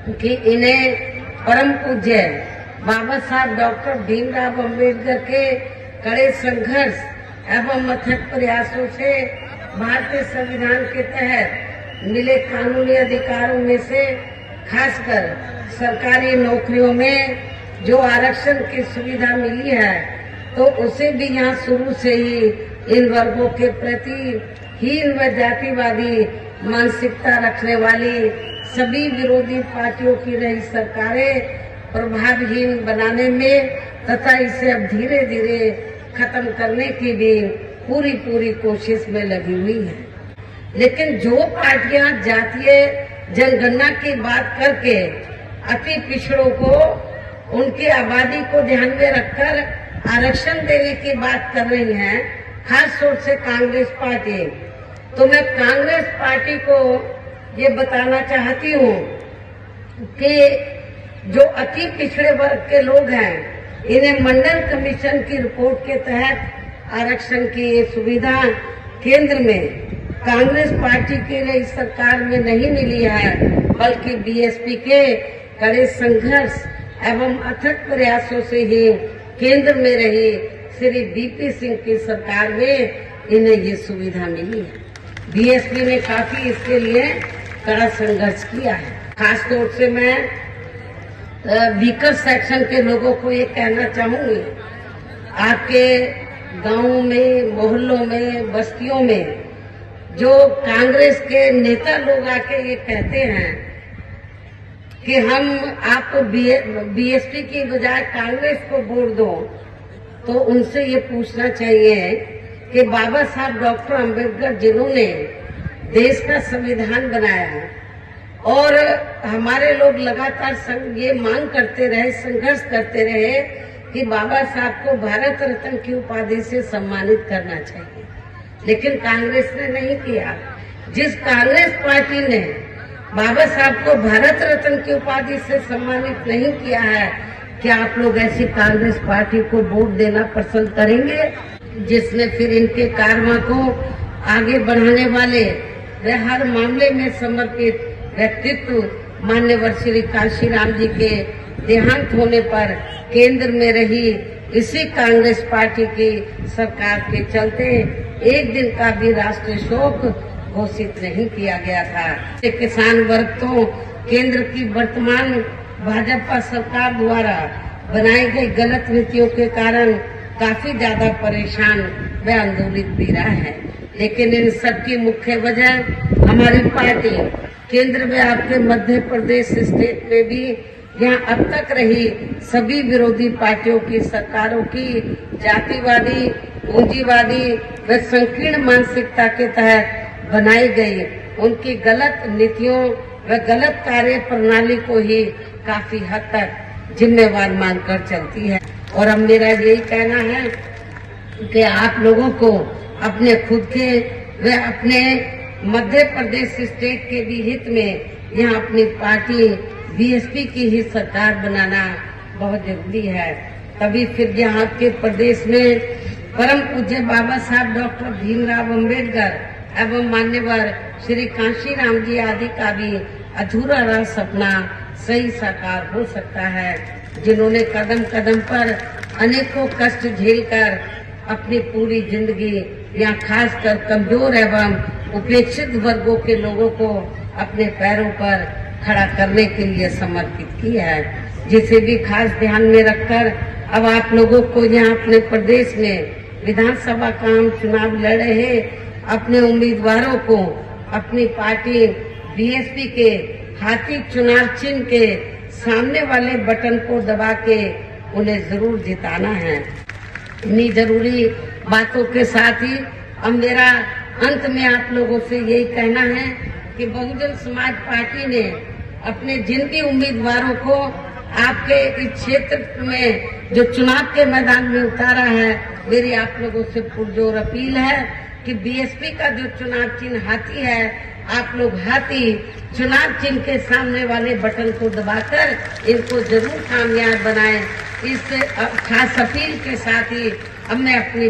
कि इन्हें परम पूज्य बाबा साहब डॉक्टर भीमराव अम्बेडकर के कड़े संघर्ष एवं अथक प्रयासों से भारतीय संविधान के तहत मिले कानूनी अधिकारों में से खासकर सरकारी नौकरियों में जो आरक्षण की सुविधा मिली है, तो उसे भी यहाँ शुरू से ही इन वर्गों के प्रति हीन व जातिवादी मानसिकता रखने वाली सभी विरोधी पार्टियों की रही सरकारें प्रभावहीन बनाने में तथा इसे अब धीरे धीरे खत्म करने की भी पूरी कोशिश में लगी हुई है। लेकिन जो पार्टियां जातीय जनगणना की बात करके अति पिछड़ों को, उनकी आबादी को ध्यान में रखकर आरक्षण देने की बात कर रही हैं, खास तौर से कांग्रेस पार्टी, तो मैं कांग्रेस पार्टी को ये बताना चाहती हूँ कि जो अति पिछड़े वर्ग के लोग हैं, इन्हें मंडल कमीशन की रिपोर्ट के तहत आरक्षण की ये सुविधा केंद्र में कांग्रेस पार्टी के लिए सरकार में नहीं मिली है, बल्कि बीएसपी के कड़े संघर्ष एवं अथक प्रयासों से ही केंद्र में रही श्री बीपी सिंह की सरकार में इन्हें ये सुविधा मिली है। बीएसपी ने काफी इसके लिए कड़ा संघर्ष किया है। खास तौर से मैं वीकर सेक्शन के लोगों को ये कहना चाहूंगी, आपके गांवों में, मोहल्लों में, बस्तियों में जो कांग्रेस के नेता लोग आके ये कहते हैं कि हम आपको बीएसपी की बजाय कांग्रेस को वोट दो, तो उनसे ये पूछना चाहिए कि बाबा साहब डॉक्टर अम्बेडकर जिन्होंने देश का संविधान बनाया है और हमारे लोग लगातार ये मांग करते रहे, संघर्ष करते रहे कि बाबा साहब को भारत रत्न की उपाधि से सम्मानित करना चाहिए, लेकिन कांग्रेस ने नहीं किया। जिस कांग्रेस पार्टी ने बाबा साहब को भारत रत्न की उपाधि से सम्मानित नहीं किया है, क्या आप लोग ऐसी कांग्रेस पार्टी को वोट देना पसंद करेंगे, जिसने फिर इनके कारवां को आगे बढ़ाने वाले व हर मामले में समर्पित व्यक्तित्व मान्यवर श्री कांशीराम जी के देहांत होने पर केंद्र में रही इसी कांग्रेस पार्टी की सरकार के चलते एक दिन का भी राष्ट्रीय शोक घोषित नहीं किया गया था। किसान वर्ग तो केंद्र की वर्तमान भाजपा सरकार द्वारा बनाई गई गलत नीतियों के कारण काफी ज्यादा परेशान व आंदोलित भी रहा है, लेकिन इन सब की मुख्य वजह हमारी पार्टी केंद्र में आपके मध्य प्रदेश स्टेट में भी यहाँ अब तक रही सभी विरोधी पार्टियों की सरकारों की जातिवादी, पूंजीवादी व संकीर्ण मानसिकता के तहत बनाई गई उनकी गलत नीतियों व गलत कार्य प्रणाली को ही काफी हद तक जिम्मेवार मानकर चलती है। और अब मेरा यही कहना है कि आप लोगों को अपने खुद के व अपने मध्य प्रदेश स्टेट के भी हित में यहाँ अपनी पार्टी बीएसपी की ही सरकार बनाना बहुत जरूरी है। तभी फिर यहाँ आपके प्रदेश में परम पूज्य बाबा साहब डॉक्टर भीमराव अम्बेडकर एवं मान्यवर श्री कांशीराम जी आदि का भी अधूरा रहा सपना सही साकार हो सकता है, जिन्होंने कदम कदम पर अनेकों कष्ट झेलकर अपनी पूरी जिंदगी यहाँ खासकर कमजोर एवं उपेक्षित वर्गों के लोगों को अपने पैरों पर खड़ा करने के लिए समर्पित किया है, जिसे भी खास ध्यान में रखकर अब आप लोगों को यहाँ अपने प्रदेश में विधानसभा का चुनाव लड़ रहे अपने उम्मीदवारों को अपनी पार्टी बीएसपी के हाथी चुनाव चिन्ह के सामने वाले बटन को दबा के उन्हें जरूर जिताना है। इन्हीं जरूरी बातों के साथ ही अब मेरा अंत में आप लोगों से यही कहना है कि बहुजन समाज पार्टी ने अपने जिन भी उम्मीदवारों को आपके इस क्षेत्र में जो चुनाव के मैदान में उतारा है, मेरी आप लोगों से पुरजोर अपील है कि बीएसपी का जो चुनाव चिन्ह हाथी है, आप लोग हाथी चुनाव चिन्ह के सामने वाले बटन को दबाकर इनको जरूर कामयाब बनाएं। इस खास अपील के साथ ही अब मैं अपनी